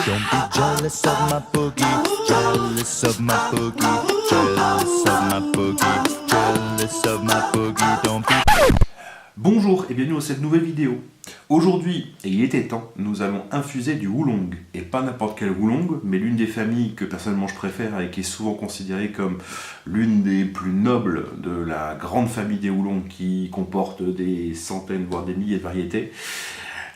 Don't be jealous of my boogie, jealous of my boogie, jealous of my boogie, jealous of my boogie, don't be... Bonjour et bienvenue dans cette nouvelle vidéo. Aujourd'hui, et il était temps, nous allons infuser du oolong. Et pas n'importe quel oolong, mais l'une des familles que personnellement je préfère et qui est souvent considérée comme l'une des plus nobles de la grande famille des oolongs qui comporte des centaines voire des milliers de variétés.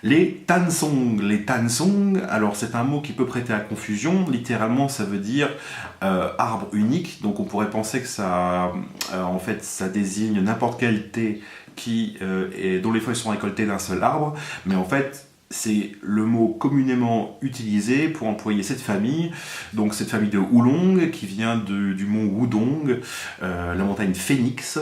Les tansong. Les tansong, alors c'est un mot qui peut prêter à confusion. Littéralement, ça veut dire arbre unique. Donc on pourrait penser que ça, en fait, ça désigne n'importe quel thé dont les feuilles sont récoltées d'un seul arbre. Mais en fait, c'est le mot communément utilisé pour employer cette famille. Donc cette famille de oolong qui vient du mont Wudong, la montagne Phénix,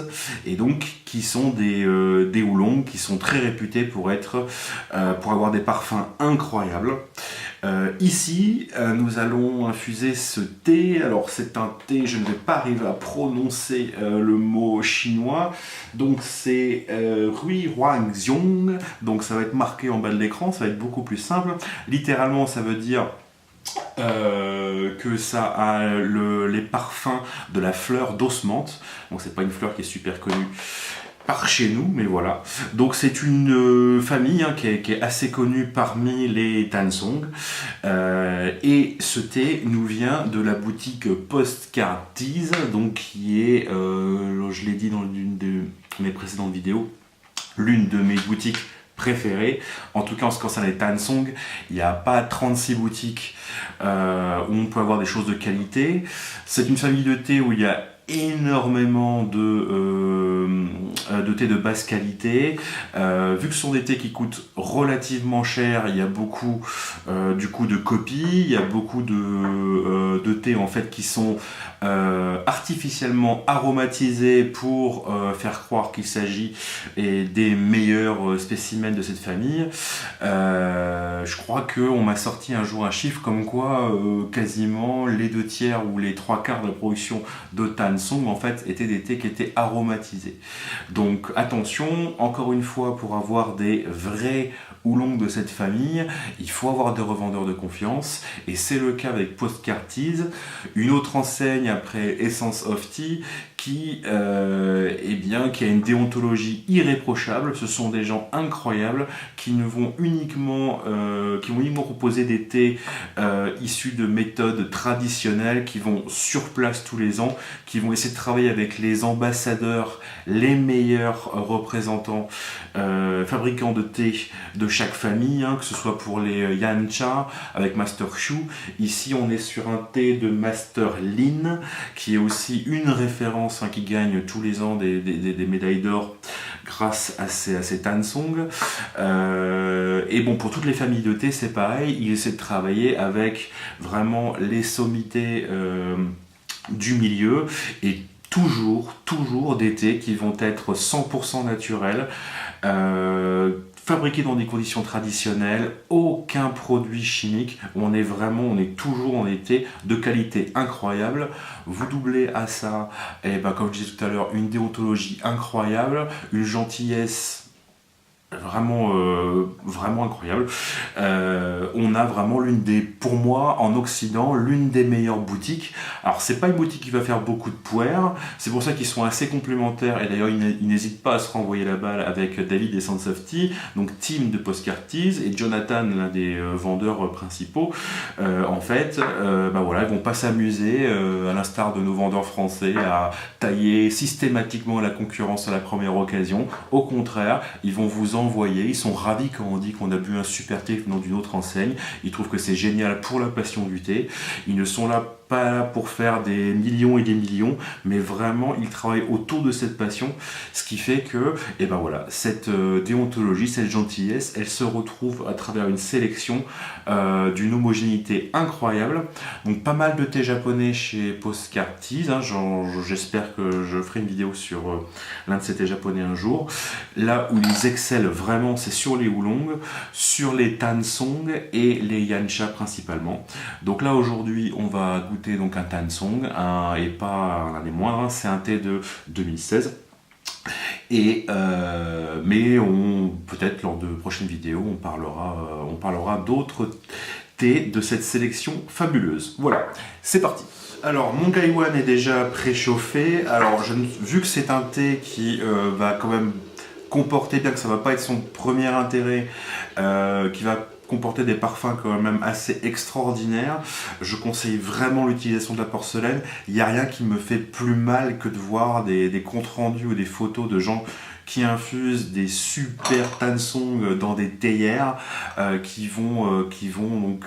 et donc qui sont des oolongs qui sont très réputés pour avoir des parfums incroyables. Ici, nous allons infuser ce thé. Alors c'est un thé, je ne vais pas arriver à prononcer le mot chinois. Donc c'est Rui Huangxiong. Donc ça va être marqué en bas de l'écran, ça va être beaucoup plus simple. Littéralement, ça veut dire que ça a les parfums de la fleur d'osmante. Donc c'est pas une fleur qui est super connue par chez nous, mais voilà. Donc c'est une famille qui est assez connue parmi les tansong. Et ce thé nous vient de la boutique Postcard Teas, donc qui est, je l'ai dit dans l'une de mes précédentes vidéos, l'une de mes boutiques préférées. En tout cas en ce qui concerne les tansong, il n'y a pas 36 boutiques où on peut avoir des choses de qualité. C'est une famille de thé où il y a énormément de thé de basse qualité. Vu que ce sont des thés qui coûtent relativement cher, il y a beaucoup du coup de copies, il y a beaucoup de thés en fait qui sont artificiellement aromatisés pour faire croire qu'il s'agit des meilleurs spécimens de cette famille. Je crois qu'on m'a sorti un jour un chiffre comme quoi quasiment les 2/3 ou les 3/4 de la production de tansong en fait étaient des thés qui étaient aromatisés. Donc attention, encore une fois, pour avoir des vrais oolongs de cette famille, il faut avoir des revendeurs de confiance, et c'est le cas avec Postcard Teas, une autre enseigne après Essence of Tea qui a une déontologie irréprochable. Ce sont des gens incroyables qui vont uniquement proposer des thés issus de méthodes traditionnelles, qui vont sur place tous les ans, qui vont essayer de travailler avec les ambassadeurs, les meilleurs représentants fabricants de thé de chaque famille, que ce soit pour les Yancha avec Master Shu. Ici on est sur un thé de Master Lin qui est aussi une référence qui gagne tous les ans des médailles d'or grâce à ces tansong. Et bon, pour toutes les familles de thé c'est pareil, ils essaient de travailler avec vraiment les sommités du milieu, et toujours des thés qui vont être 100% naturels, fabriqués dans des conditions traditionnelles, aucun produit chimique. On est toujours dans des thés de qualité incroyable. Vous doublez à ça, comme je disais tout à l'heure, une déontologie incroyable, une gentillesse vraiment incroyable. On a vraiment pour moi en Occident, l'une des meilleures boutiques. Alors c'est pas une boutique qui va faire beaucoup de poire, c'est pour ça qu'ils sont assez complémentaires, et d'ailleurs ils n'hésitent pas à se renvoyer la balle avec David des Essence of Tea, donc Tim de Postcard Teas, et Jonathan, l'un des vendeurs principaux. Ils vont pas s'amuser à l'instar de nos vendeurs français à tailler systématiquement la concurrence à la première occasion. Au contraire, ils vont vous envoyer, ils sont ravis quand on dit qu'on a bu un super thé venant d'une autre enseigne. Ils trouvent que c'est génial pour la passion du thé. Ils ne sont pas là pour faire des millions et des millions, mais vraiment ils travaillent autour de cette passion, ce qui fait que cette déontologie, cette gentillesse, elle se retrouve à travers une sélection d'une homogénéité incroyable. Donc pas mal de thé japonais chez Postcard Teas, j'espère que je ferai une vidéo sur l'un de ces thés japonais un jour. Là où ils excellent vraiment, c'est sur les oolong, sur les tansong et les yancha principalement. Donc là aujourd'hui on va goûter donc un tansong, et pas un des moindres, c'est un thé de 2016. Mais peut-être lors de prochaines vidéos on parlera d'autres thé de cette sélection fabuleuse. Voilà, c'est parti. Alors, mon Gaiwan est déjà préchauffé. Alors, vu que c'est un thé qui va quand même comporter, bien que ça ne va pas être son premier intérêt, qui va comporter des parfums quand même assez extraordinaires, je conseille vraiment l'utilisation de la porcelaine. Il n'y a rien qui me fait plus mal que de voir des comptes rendus ou des photos de gens qui infusent des super tansong dans des théières qui vont donc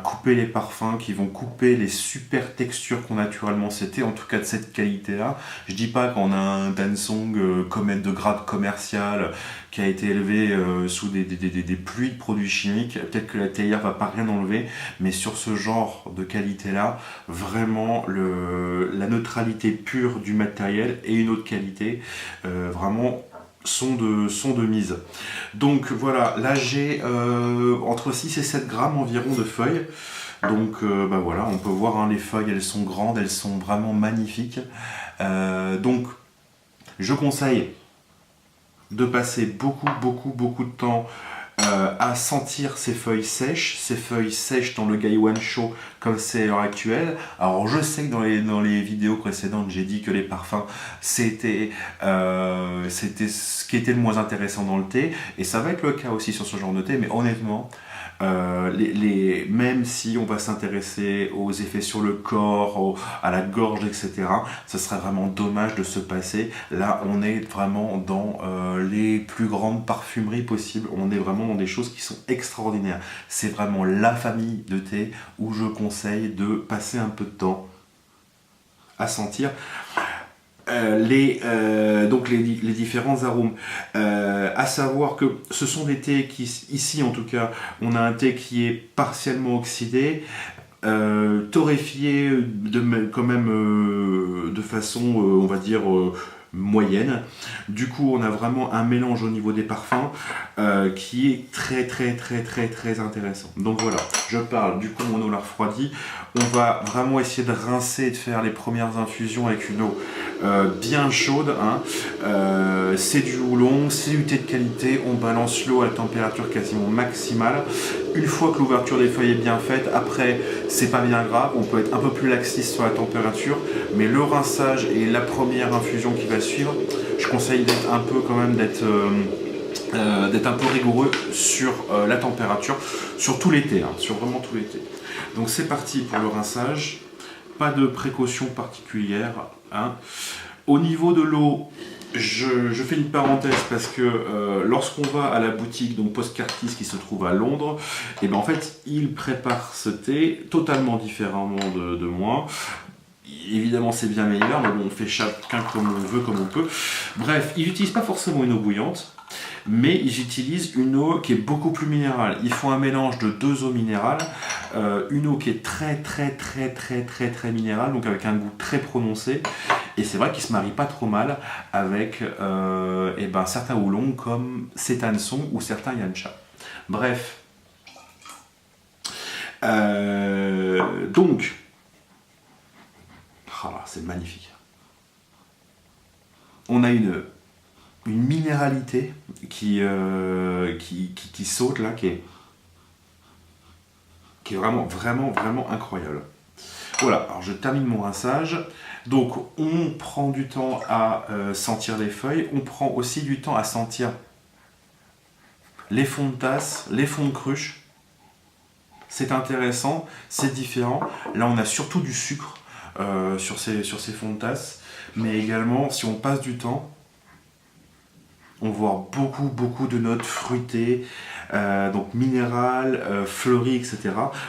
couper les parfums, qui vont couper les super textures qu'ont naturellement ces thés, en tout cas de cette qualité-là. Je dis pas qu'on a un tansong de grade commercial qui a été élevé sous des pluies de produits chimiques. Peut-être que la théière va pas rien enlever, mais sur ce genre de qualité-là, vraiment la neutralité pure du matériel et une autre qualité, vraiment sont de mise. Donc voilà, là j'ai entre 6 et 7 grammes environ de feuilles. Donc voilà, on peut voir hein, les feuilles, elles sont grandes, elles sont vraiment magnifiques. Donc je conseille de passer beaucoup de temps à sentir ces feuilles sèches dans le Gaiwan chaud comme c'est à l'heure actuelle. Alors je sais que dans les vidéos précédentes j'ai dit que les parfums c'était ce qui était le moins intéressant dans le thé, et ça va être le cas aussi sur ce genre de thé, mais honnêtement même si on va s'intéresser aux effets sur le corps, à la gorge, etc., ce serait vraiment dommage de se passer. Là, on est vraiment dans les plus grandes parfumeries possibles. On est vraiment dans des choses qui sont extraordinaires. C'est vraiment la famille de thé où je conseille de passer un peu de temps à sentir les différents arômes. À savoir que ce sont des thés qui, ici en tout cas, on a un thé qui est partiellement oxydé, torréfié quand même de façon, on va dire, moyenne. Du coup, on a vraiment un mélange au niveau des parfums qui est très intéressant. Donc voilà, je parle du coup mon eau la refroidie. On va vraiment essayer de rincer et de faire les premières infusions avec une eau bien chaude. Hein. C'est du houblon, c'est du thé de qualité. On balance l'eau à la température quasiment maximale. Une fois que l'ouverture des feuilles est bien faite, après c'est pas bien grave, on peut être un peu plus laxiste sur la température, mais le rinçage et la première infusion qui va suivre, je conseille d'être un peu quand même d'être un peu rigoureux sur la température, sur tout l'été, hein, sur vraiment tout l'été. Donc c'est parti pour le rinçage, pas de précaution particulière. Hein. Au niveau de l'eau, je fais une parenthèse parce que lorsqu'on va à la boutique donc Postcartis qui se trouve à Londres, et ben en fait ils préparent ce thé totalement différemment de moi. Évidemment c'est bien meilleur, mais bon, on fait chacun comme on veut, comme on peut. Bref, ils n'utilisent pas forcément une eau bouillante, mais ils utilisent une eau qui est beaucoup plus minérale. Ils font un mélange de 2 eaux minérales, une eau qui est très minérale, donc avec un goût très prononcé. Et c'est vrai qu'il ne se marie pas trop mal avec certains houblons comme Setanson ou certains Yancha. Bref. Donc, c'est magnifique. On a une minéralité qui saute là, qui est vraiment incroyable. Voilà, alors je termine mon rinçage. Donc on prend du temps à sentir les feuilles, on prend aussi du temps à sentir les fonds de tasse, les fonds de cruche. C'est intéressant, c'est différent. Là on a surtout du sucre sur ces fonds de tasse, mais également si on passe du temps, on voit beaucoup de notes fruitées, donc minérales, fleuries, etc.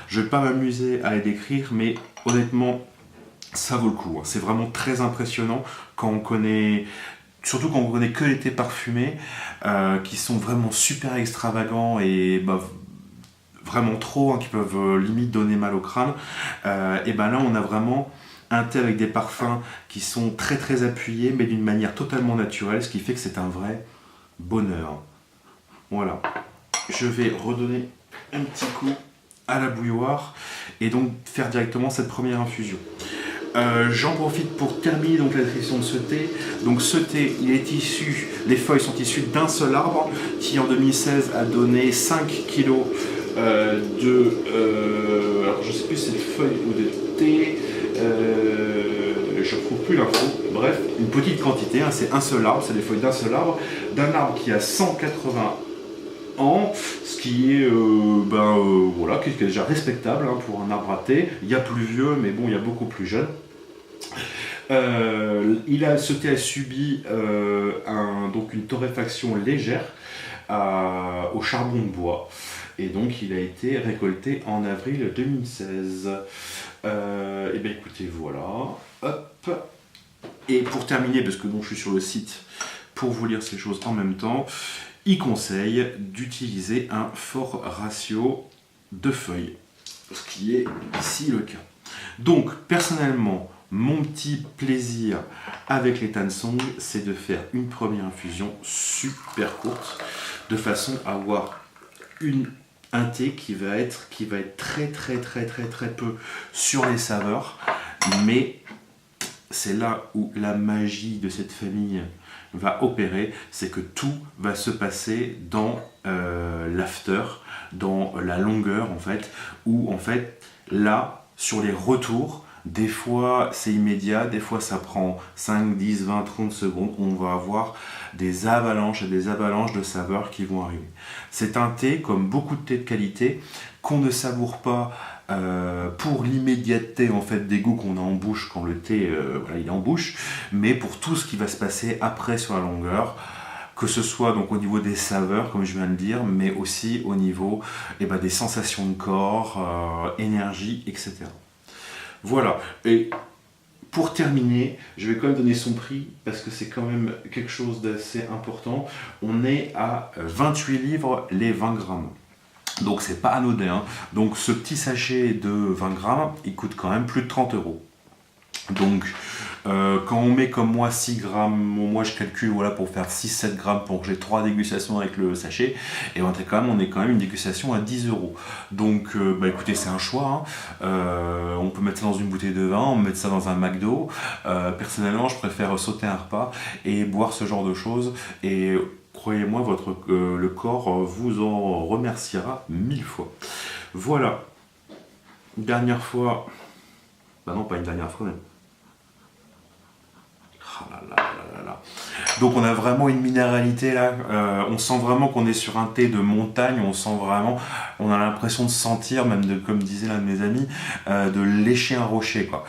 Je ne vais pas m'amuser à les décrire, mais honnêtement, ça vaut le coup. C'est vraiment très impressionnant quand on connaît, surtout quand on connaît que les thés parfumés, qui sont vraiment super extravagants et vraiment trop, hein, qui peuvent limite donner mal au crâne. Et ben là, on a vraiment un thé avec des parfums qui sont très appuyés, mais d'une manière totalement naturelle, ce qui fait que c'est un vrai bonheur. Voilà. Je vais redonner un petit coup à la bouilloire et donc faire directement cette première infusion. J'en profite pour terminer donc la description de ce thé. Donc ce thé, il est issu, les feuilles sont issues d'un seul arbre qui en 2016 a donné 5 kg alors je sais plus si c'est de feuilles ou de thé, je ne retrouve plus l'info. Bref, une petite quantité, hein, c'est un seul arbre, c'est les feuilles d'un seul arbre, d'un arbre qui a 180 ans, ce qui est voilà, qui est déjà respectable hein, pour un arbre à thé. Il y a plus vieux, mais bon, il y a beaucoup plus jeune. Ce thé a subi donc une torréfaction légère au charbon de bois. Et donc il a été récolté en avril 2016. Et bien écoutez, voilà. Hop. Et pour terminer, parce que donc je suis sur le site pour vous lire ces choses en même temps, il conseille d'utiliser un fort ratio de feuilles, ce qui est ici le cas. Donc personnellement, mon petit plaisir avec les Tansong, c'est de faire une première infusion super courte, de façon à avoir un thé qui va être très peu sur les saveurs, mais c'est là où la magie de cette famille va opérer, c'est que tout va se passer dans l'after, dans la longueur en fait, où en fait là, sur les retours, des fois c'est immédiat, des fois ça prend 5, 10, 20, 30 secondes, on va avoir des avalanches et des avalanches de saveurs qui vont arriver. C'est un thé, comme beaucoup de thés de qualité, qu'on ne savoure pas pour l'immédiateté en fait des goûts qu'on a en bouche quand le thé voilà, il est en bouche, mais pour tout ce qui va se passer après sur la longueur, que ce soit donc au niveau des saveurs comme je viens de dire, mais aussi au niveau des sensations de corps, énergie, etc. Voilà, et pour terminer, je vais quand même donner son prix parce que c'est quand même quelque chose d'assez important. On est à 28 livres les 20 grammes. Donc c'est pas anodin. Hein. Donc ce petit sachet de 20 grammes, il coûte quand même plus de 30 €. Donc quand on met comme moi 6 grammes, moi je calcule voilà, pour faire 6-7 grammes pour que j'ai 3 dégustations avec le sachet, et on est quand même une dégustation à 10 €. Donc écoutez, c'est un choix. Hein. On peut mettre ça dans une bouteille de vin, on peut mettre ça dans un McDo. Personnellement, je préfère sauter un repas et boire ce genre de choses. Et croyez-moi, le corps vous en remerciera 1000 fois. Voilà. Dernière fois. Bah non, pas une dernière fois même. Oh là là là là. Donc on a vraiment une minéralité là, on sent vraiment qu'on est sur un thé de montagne, on a l'impression de sentir, même comme disait l'un de mes amis, de lécher un rocher quoi.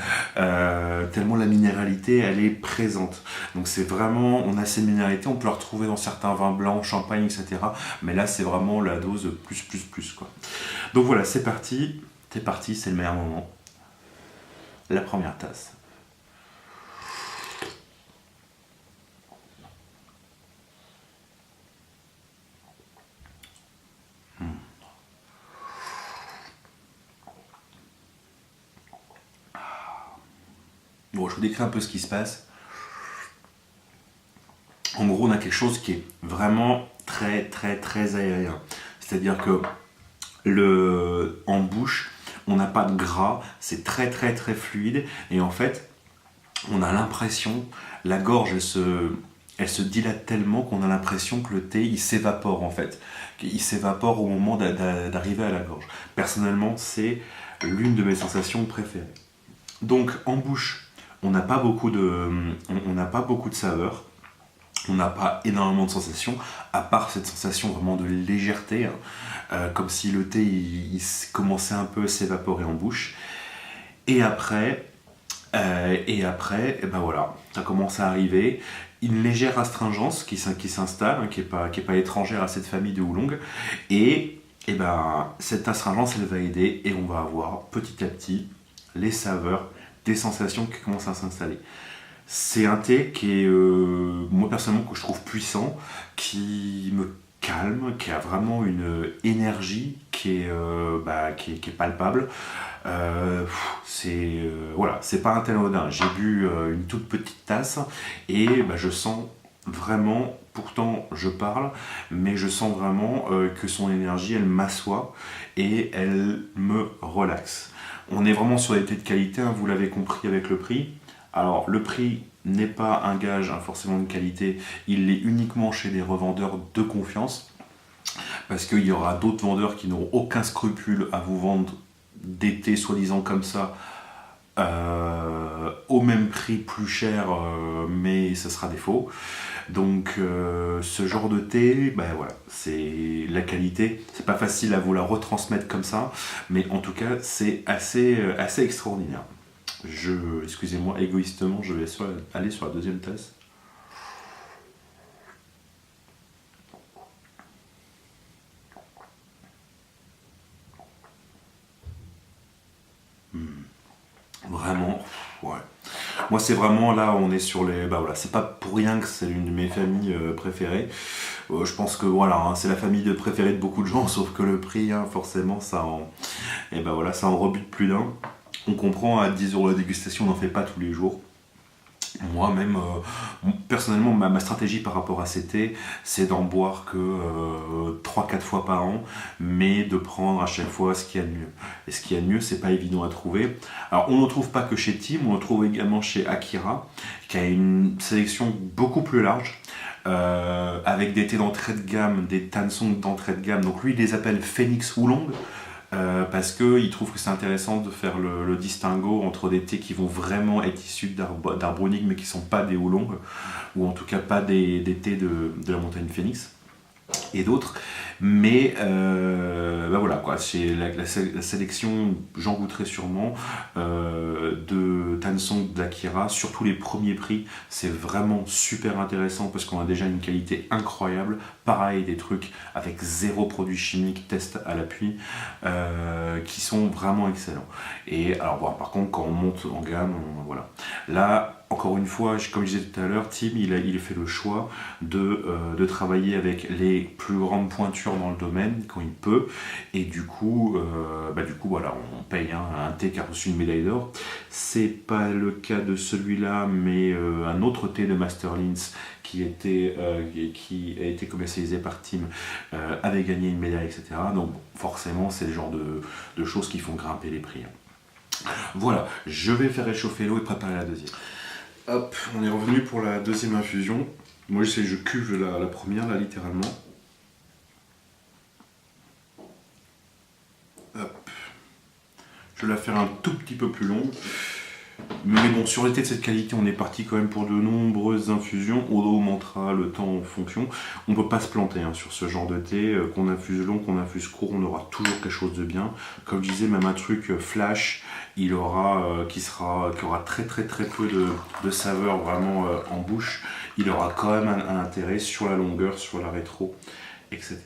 Tellement la minéralité elle est présente. Donc c'est vraiment, on a ces minéralités, on peut la retrouver dans certains vins blancs, champagne, etc. Mais là c'est vraiment la dose plus quoi. Donc voilà, c'est parti, c'est le meilleur moment. La première tasse. Bon, je vous décris un peu ce qui se passe. En gros, on a quelque chose qui est vraiment très aérien. C'est-à-dire que en bouche, on n'a pas de gras, c'est très fluide. Et en fait, on a l'impression, la gorge, elle se dilate tellement qu'on a l'impression que le thé, il s'évapore en fait. Il s'évapore au moment d'arriver à la gorge. Personnellement, c'est l'une de mes sensations préférées. Donc, en bouche, on n'a pas beaucoup de saveurs, on n'a pas énormément de sensations, à part cette sensation vraiment de légèreté, hein, comme si le thé il commençait un peu à s'évaporer en bouche. Et après, voilà, ça commence à arriver, une légère astringence qui s'installe, hein, qui est pas étrangère à cette famille de Oolong, et cette astringence elle va aider, et on va avoir petit à petit les saveurs, des sensations qui commencent à s'installer. C'est un thé qui est, moi personnellement, que je trouve puissant, qui me calme, qui a vraiment une énergie qui est palpable. Voilà, c'est pas un tel anodin. J'ai bu une toute petite tasse et je sens vraiment, pourtant je parle, mais je sens vraiment que son énergie, elle m'assoit et elle me relaxe. On est vraiment sur des thés de qualité, hein, vous l'avez compris avec le prix. Alors le prix n'est pas un gage forcément de qualité, il l'est uniquement chez des revendeurs de confiance. parce qu'il y aura d'autres vendeurs qui n'auront aucun scrupule à vous vendre des thés soi-disant comme ça, au même prix, plus cher, mais ça sera des faux. Donc ce genre de thé, ben voilà, c'est la qualité. C'est pas facile à vous la retransmettre comme ça, mais en tout cas c'est assez extraordinaire. Excusez-moi, égoïstement, je vais aller sur la deuxième tasse. Vraiment, ouais. Moi, c'est vraiment là, on est sur les. Bah voilà, c'est pas pour rien que c'est l'une de mes familles préférées. Je pense que voilà, hein, c'est la famille préférée de beaucoup de gens, sauf que le prix, hein, forcément, et ben voilà, ça en rebute plus d'un. On comprend, à 10 € la dégustation, on n'en fait pas tous les jours. Moi-même, personnellement, ma stratégie par rapport à ces thés, c'est d'en boire que 3-4 fois par an, mais de prendre à chaque fois ce qu'il y a de mieux. Et ce qu'il y a de mieux, c'est pas évident à trouver. Alors, on ne trouve pas que chez Tim, on le trouve également chez Akira, qui a une sélection beaucoup plus large, avec des thés d'entrée de gamme, des Tansong d'entrée de gamme. Donc lui, il les appelle Phoenix Oolong. Parce qu'il trouve que c'est intéressant de faire le distinguo entre des thés qui vont vraiment être issus d'arbres uniques mais qui ne sont pas des oolongs, ou en tout cas pas des thés de la montagne Phoenix et d'autres. Mais ben voilà quoi, c'est la sélection, j'en goûterai sûrement, de Tansong d'Akira, surtout les premiers prix, c'est vraiment super intéressant parce qu'on a déjà une qualité incroyable. Pareil, des trucs avec 0 produit chimique, test à l'appui, qui sont vraiment excellents. Et alors bon, par contre, quand on monte en gamme, voilà. Là, encore une fois, comme je disais tout à l'heure, Tim, il fait le choix de travailler avec les plus grandes pointures dans le domaine quand il peut, et du coup voilà, on paye un thé qui a reçu une médaille d'or. C'est pas le cas de celui-là, mais un autre thé de Masterlins qui a été commercialisé par Tim avait gagné une médaille, etc. Donc forcément, c'est le genre de choses qui font grimper les prix. Voilà, je vais faire réchauffer l'eau et préparer la deuxième. Hop, on est revenu pour la deuxième infusion. Moi, je cuve la première, là, littéralement. Hop. Je vais la faire un tout petit peu plus longue. Mais bon, sur les thés de cette qualité, on est parti quand même pour de nombreuses infusions. On augmentera le temps en fonction. On ne peut pas se planter sur ce genre de thé. Qu'on infuse long, qu'on infuse court, on aura toujours quelque chose de bien. Comme je disais, même un truc flash, qui aura très très très peu de saveur vraiment en bouche. Il aura quand même un intérêt sur la longueur, sur la rétro, etc.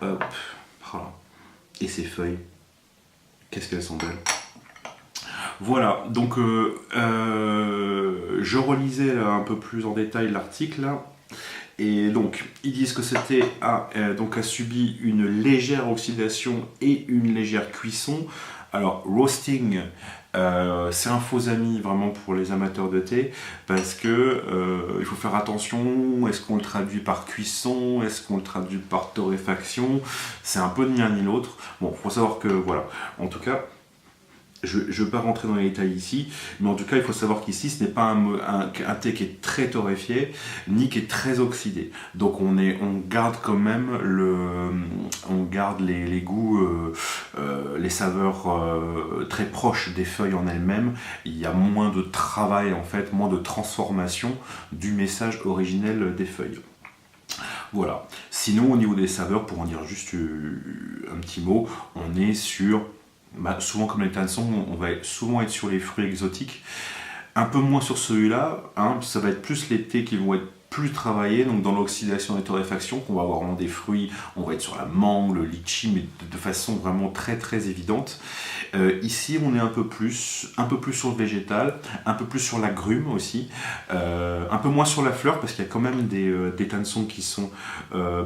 Hop, voilà. Et ces feuilles, qu'est-ce qu'elles sont belles. Voilà, donc je relisais là, un peu plus en détail l'article là, et donc ils disent que c'était a subi une légère oxydation et une légère cuisson. Alors roasting, c'est un faux ami vraiment pour les amateurs de thé, parce que il faut faire attention. Est-ce qu'on le traduit par cuisson, est-ce qu'on le traduit par torréfaction? C'est un peu ni l'un ni l'autre. Bon, faut savoir que voilà, en tout cas, je ne vais pas rentrer dans les détails ici, mais en tout cas, il faut savoir qu'ici, ce n'est pas un thé qui est très torréfié, ni qui est très oxydé. Donc, on garde quand même les goûts, les saveurs très proches des feuilles en elles-mêmes. Il y a moins de travail, en fait, moins de transformation du message originel des feuilles. Voilà. Sinon, au niveau des saveurs, pour en dire juste un petit mot, on est sur... souvent comme les Tansong, on va souvent être sur les fruits exotiques, un peu moins sur celui-là, ça va être plus les thés qui vont être plus travaillés, donc dans l'oxydation et torréfaction, qu'on va avoir vraiment des fruits, on va être sur la mangue, le litchi, mais de façon vraiment très très évidente. Ici on est un peu plus sur le végétal, un peu plus sur l'agrume aussi, un peu moins sur la fleur, parce qu'il y a quand même des Tansong qui sont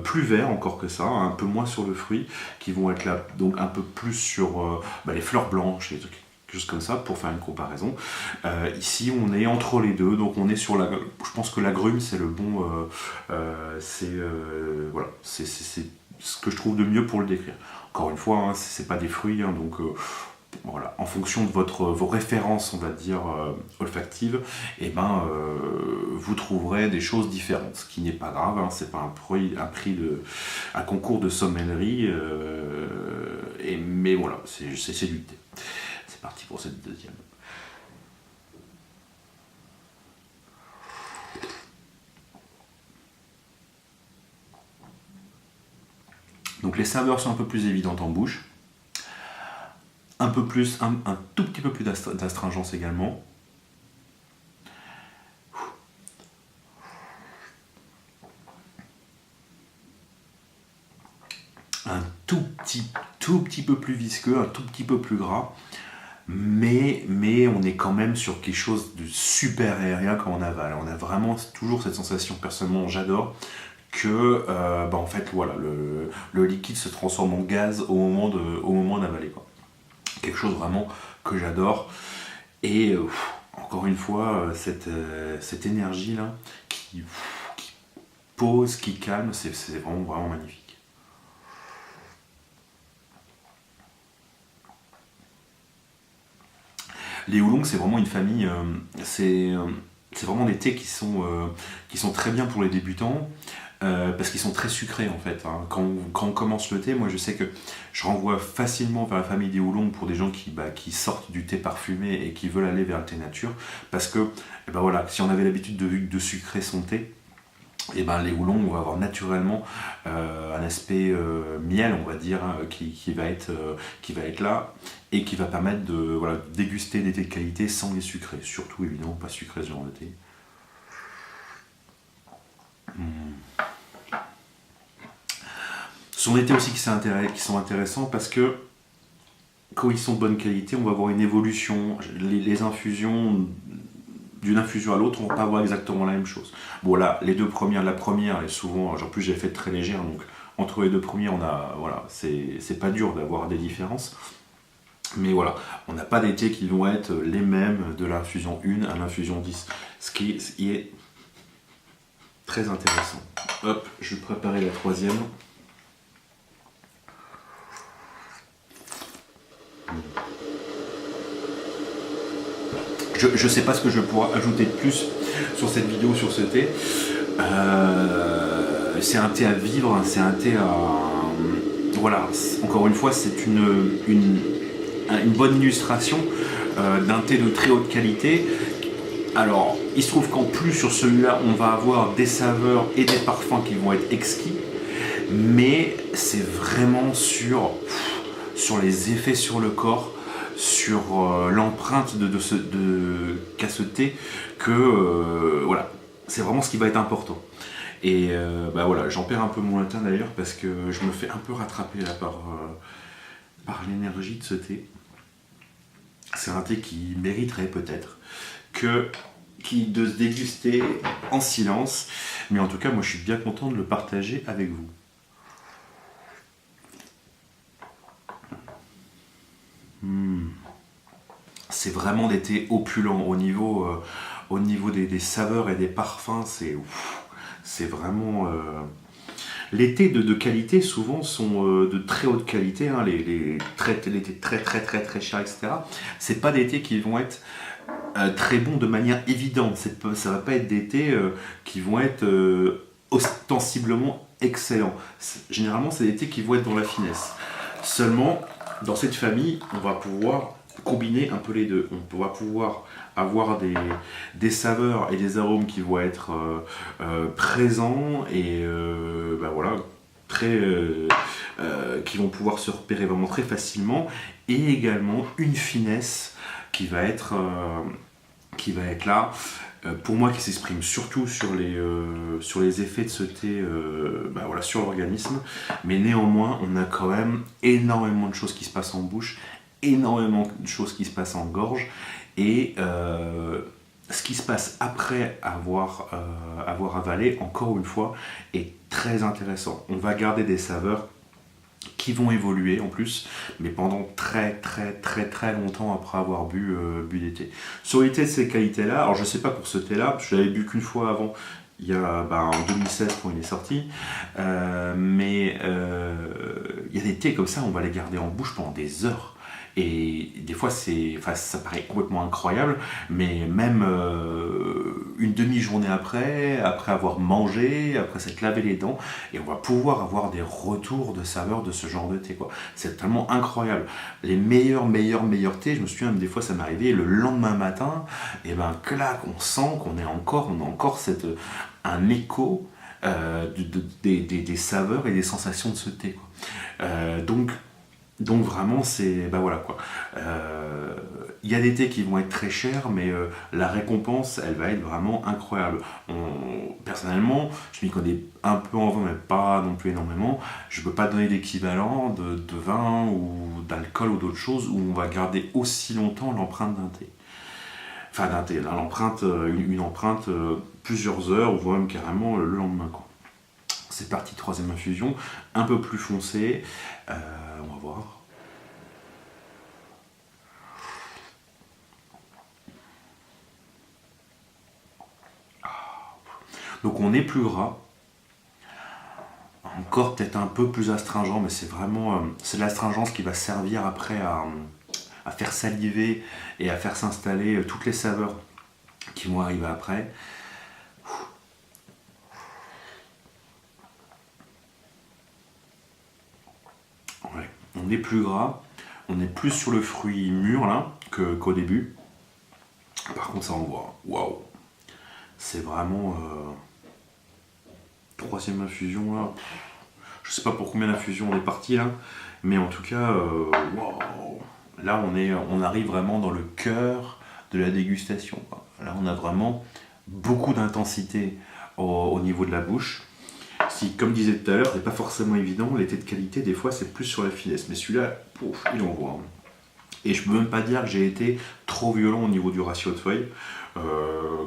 plus verts encore que ça, un peu moins sur le fruit, qui vont être là, donc un peu plus sur les fleurs blanches, les trucs juste comme ça, pour faire une comparaison. Ici on est entre les deux, donc on est sur je pense que l'agrume c'est le bon, voilà, c'est ce que je trouve de mieux pour le décrire. Encore une fois, c'est pas des fruits, donc voilà, en fonction de vos références, on va dire, olfactives, et vous trouverez des choses différentes, ce qui n'est pas grave, hein, c'est pas un un concours de sommellerie, mais voilà, c'est du thé. C'est parti pour cette deuxième. Donc les saveurs sont un peu plus évidentes en bouche. Un peu plus, un tout petit peu plus d'astringence également. Un tout petit peu plus visqueux, un tout petit peu plus gras. Mais on est quand même sur quelque chose de super aérien quand on avale. On a vraiment toujours cette sensation, personnellement j'adore, que en fait voilà, le liquide se transforme en gaz au moment d'avaler, quoi. Quelque chose vraiment que j'adore. Et encore une fois, cette énergie là qui pose, qui calme, c'est vraiment magnifique. Les oolongs, c'est vraiment une famille, c'est vraiment des thés qui sont très bien pour les débutants, parce qu'ils sont très sucrés en fait, hein. Quand on commence le thé, moi je sais que je renvoie facilement vers la famille des oolongs pour des gens qui sortent du thé parfumé et qui veulent aller vers le thé nature, parce que voilà, si on avait l'habitude de sucrer son thé, et les oolongs, on va avoir naturellement un aspect miel, on va dire, hein, qui va être là, et qui va permettre de déguster des thés de qualité sans les sucrer. Surtout, évidemment, pas sucrer ce genre de thé. Ce sont des thés aussi qui sont intéressants parce que quand ils sont de bonne qualité, on va avoir une évolution. Les infusions, d'une infusion à l'autre, on va pas avoir exactement la même chose. Bon là, les deux premières, la première est souvent, en plus j'ai fait très légère, donc entre les deux premières, c'est pas dur d'avoir des différences. Mais voilà, on n'a pas des thés qui vont être les mêmes de l'infusion 1 à l'infusion 10, ce qui est très intéressant. Hop, je vais préparer la troisième. Je sais pas ce que je pourrais ajouter de plus sur cette vidéo, sur ce thé. C'est un thé à vivre, c'est un thé à... Voilà, encore une fois, c'est une bonne illustration d'un thé de très haute qualité. Alors, il se trouve qu'en plus sur celui-là, on va avoir des saveurs et des parfums qui vont être exquis, mais c'est vraiment sur les effets sur le corps, sur l'empreinte qu'a ce thé, que voilà, c'est vraiment ce qui va être important. Et voilà, j'en perds un peu mon latin d'ailleurs parce que je me fais un peu rattraper là par l'énergie de ce thé. C'est un thé qui mériterait peut-être de se déguster en silence, mais en tout cas moi je suis bien content de le partager avec vous. C'est vraiment des thés opulents au niveau des saveurs et des parfums, c'est vraiment... Les thés de qualité souvent sont de très haute qualité, hein, les thés très très très très chers, etc. C'est pas des thés qui vont être très bons de manière évidente, ça va pas être des thés qui vont être ostensiblement excellents. Généralement c'est des thés qui vont être dans la finesse. Seulement, dans cette famille, on va pouvoir combiner un peu les deux. On va pouvoir avoir des saveurs et des arômes qui vont être présents et voilà, qui vont pouvoir se repérer vraiment très facilement, et également une finesse qui va être là, pour moi, qui s'exprime surtout sur les effets de ce thé sur l'organisme, mais néanmoins on a quand même énormément de choses qui se passent en bouche, énormément de choses qui se passent en gorge, et ce qui se passe après avoir avalé, encore une fois, est très intéressant. On va garder des saveurs qui vont évoluer en plus, mais pendant très très très très longtemps après avoir bu des thés. Sur les thés de ces qualités-là, alors je sais pas pour ce thé-là, je l'avais bu qu'une fois avant, il y a en 2016 quand il est sorti, mais il y a des thés comme ça, on va les garder en bouche pendant des heures. Et des fois, ça paraît complètement incroyable, mais même une demi-journée après avoir mangé, après s'être lavé les dents, et on va pouvoir avoir des retours de saveur de ce genre de thé, quoi. C'est tellement incroyable. Les meilleurs thés, je me souviens, des fois ça m'est arrivé le lendemain matin, et ben clac, on sent qu'on a encore un écho des saveurs et des sensations de ce thé, quoi. Donc vraiment, c'est... Bah voilà, quoi. Il y a des thés qui vont être très chers, mais la récompense, elle va être vraiment incroyable. Personnellement, je m'y connais un peu en vin, mais pas non plus énormément. Je ne peux pas donner d'équivalent de vin ou d'alcool ou d'autres choses où on va garder aussi longtemps l'empreinte d'un thé. Enfin, d'un thé, une empreinte plusieurs heures, ou voire même carrément le lendemain, quoi. C'est parti, troisième infusion, un peu plus foncé. On va voir. Donc on est plus gras. Encore peut-être un peu plus astringent, mais c'est vraiment c'est l'astringence qui va servir après à faire saliver et à faire s'installer toutes les saveurs qui vont arriver après. Ouais, on est plus gras, on est plus sur le fruit mûr là qu'au début. Par contre, ça envoie. Waouh! C'est vraiment troisième infusion là. Je sais pas pour combien d'infusions on est parti là, mais en tout cas, waouh! Là, on arrive vraiment dans le cœur de la dégustation, quoi. Là, on a vraiment beaucoup d'intensité au niveau de la bouche. Si, comme disait tout à l'heure, c'est pas forcément évident, les thés de qualité, des fois, c'est plus sur la finesse. Mais celui-là, pouf, il envoie, hein. Et je peux même pas dire que j'ai été trop violent au niveau du ratio de feuilles.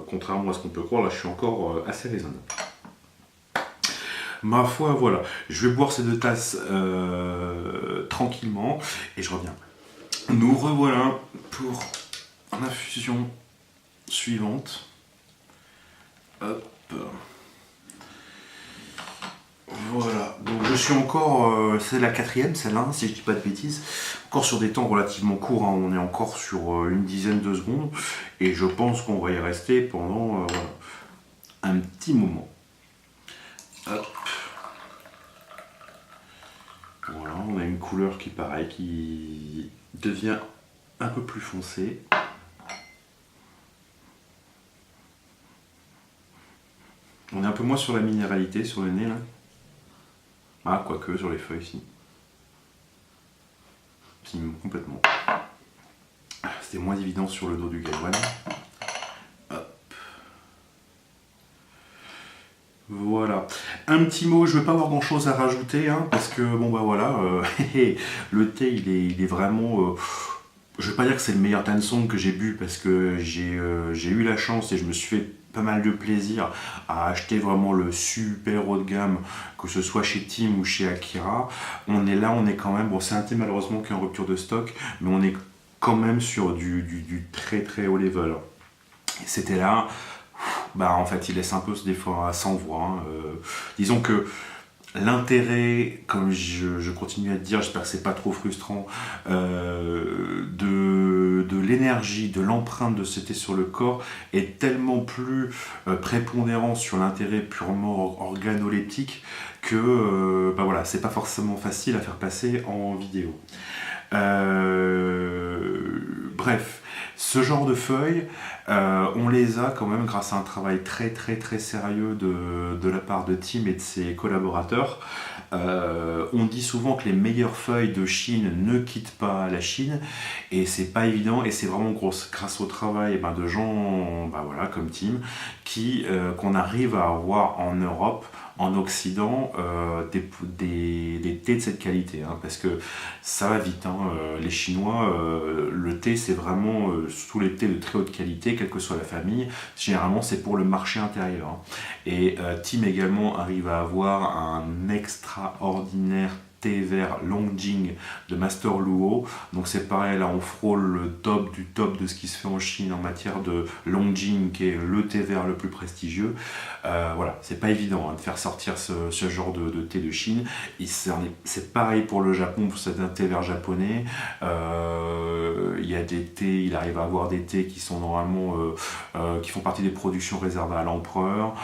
Contrairement à ce qu'on peut croire, là, je suis encore assez raisonnable. Ma foi, voilà. Je vais boire ces 2 tasses tranquillement et je reviens. Nous revoilà pour l'infusion suivante. Hop. Voilà, donc je suis encore, c'est la 4e, celle-là, si je dis pas de bêtises, encore sur des temps relativement courts, hein. On est encore sur une dizaine de secondes, et je pense qu'on va y rester pendant voilà, un petit moment. Hop. Voilà, on a une couleur qui pareil, qui devient un peu plus foncée. On est un peu moins sur la minéralité, sur le nez là. Ah, quoique, sur les feuilles, si. Si, complètement. C'était moins évident sur le dos du galvan. Hop. Voilà. Un petit mot, je ne vais pas avoir grand chose à rajouter, hein, parce que, bon bah voilà, le thé, il est vraiment... je ne vais pas dire que c'est le meilleur Tansong que j'ai bu, parce que j'ai eu la chance et je me suis fait pas mal de plaisir à acheter vraiment le super haut de gamme, que ce soit chez Tim ou chez Akira. On est quand même, bon c'est un thé malheureusement qui est en rupture de stock, mais on est quand même sur du très très haut level. Et c'était là, bah en fait il laisse un peu des fois sans voix, hein. Disons que l'intérêt, comme je continue à te dire, j'espère que c'est pas trop frustrant, de l'énergie, de l'empreinte de ce thé sur le corps est tellement plus prépondérant sur l'intérêt purement organoleptique que bah voilà, c'est pas forcément facile à faire passer en vidéo. Bref, ce genre de feuilles, on les a quand même grâce à un travail très très très sérieux de la part de Tim et de ses collaborateurs. On dit souvent que les meilleures feuilles de Chine ne quittent pas la Chine, et c'est pas évident, et c'est vraiment grâce au travail de gens voilà, comme Tim qu'on arrive à avoir en Europe, en Occident, des thés de cette qualité, hein, parce que ça va vite, hein, les Chinois, le thé c'est vraiment, surtout les thés de très haute qualité, quelle que soit la famille, généralement c'est pour le marché intérieur, hein. Et Tim également arrive à avoir un extraordinaire thé vert Longjing de Master Luo. Donc c'est pareil, là on frôle le top du top de ce qui se fait en Chine en matière de Longjing, qui est le thé vert le plus prestigieux. Voilà, c'est pas évident hein, de faire sortir ce genre de thé de Chine. C'est pareil pour le Japon, c'est un thé vert japonais. Il y a des thés, il arrive à avoir des thés qui sont normalement qui font partie des productions réservées à l'empereur.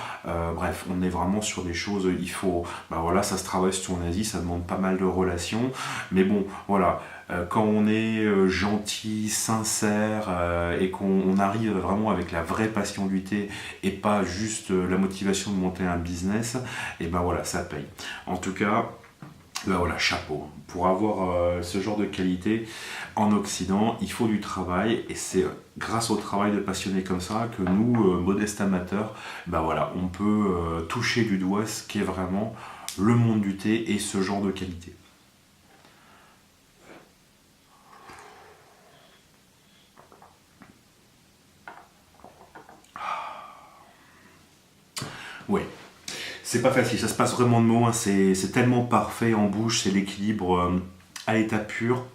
Bref, on est vraiment sur des choses, il faut, voilà, ça se travaille surtout en Asie, ça demande pas mal de relations, mais bon, voilà, quand on est gentil, sincère et qu'on arrive vraiment avec la vraie passion du thé et pas juste la motivation de monter un business, et ben voilà, ça paye. En tout cas, voilà, chapeau. Pour avoir ce genre de qualité en Occident, il faut du travail et c'est grâce au travail de passionnés comme ça que nous, modestes amateurs, voilà, on peut toucher du doigt ce qui est vraiment le monde du thé et ce genre de qualité. Ouais. C'est pas facile, ça se passe vraiment de mots, hein. C'est tellement parfait en bouche, c'est l'équilibre à l'état pur.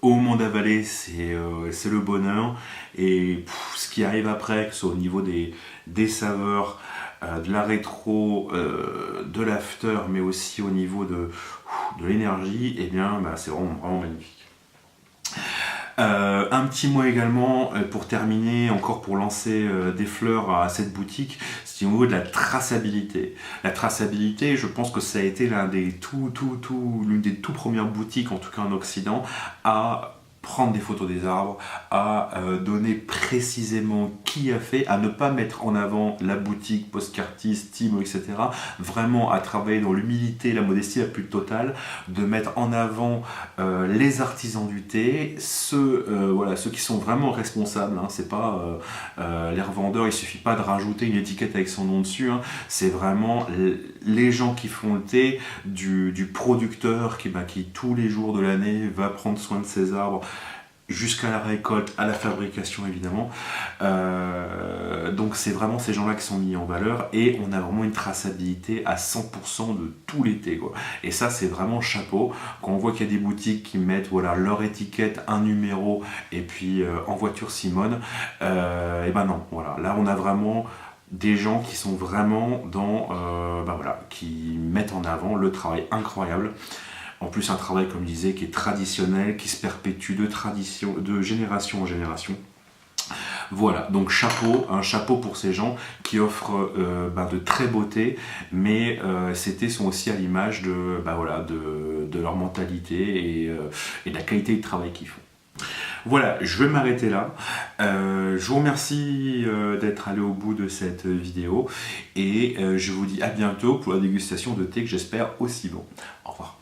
Au moment d'avaler, c'est le bonheur. Et ce qui arrive après, que ce soit au niveau des saveurs, de la rétro, de l'after, mais aussi au niveau de l'énergie, et bien c'est vraiment magnifique. Un petit mot également pour terminer, encore pour lancer des fleurs à cette boutique, c'est au niveau de la traçabilité. La traçabilité, je pense que ça a été l'une des tout premières boutiques, en tout cas en Occident, à prendre des photos des arbres, à donner précisément qui a fait, à ne pas mettre en avant la boutique, postcartiste, Timo, etc. Vraiment à travailler dans l'humilité, la modestie la plus totale, de mettre en avant les artisans du thé, ceux qui sont vraiment responsables, hein. C'est pas les revendeurs, il suffit pas de rajouter une étiquette avec son nom dessus, hein. C'est vraiment les gens qui font le thé, du producteur qui tous les jours de l'année va prendre soin de ses arbres, jusqu'à la récolte, à la fabrication évidemment. Donc c'est vraiment ces gens-là qui sont mis en valeur et on a vraiment une traçabilité à 100% de tout l'été, quoi. Et ça c'est vraiment chapeau. Quand on voit qu'il y a des boutiques qui mettent leur étiquette, un numéro et puis en voiture Simone, et non, voilà, là on a vraiment des gens qui sont vraiment dans qui mettent en avant le travail incroyable. En plus, un travail, comme je disais, qui est traditionnel, qui se perpétue de génération en génération. Voilà, donc un chapeau pour ces gens qui offrent de très beaux thés, mais ces thés sont aussi à l'image de leur mentalité et de la qualité de travail qu'ils font. Voilà, je vais m'arrêter là. Je vous remercie d'être allé au bout de cette vidéo et je vous dis à bientôt pour la dégustation de thé que j'espère aussi bon. Au revoir.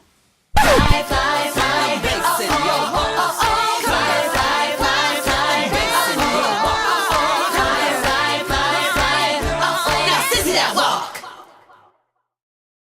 Fly, fly, fly, bass in your heart.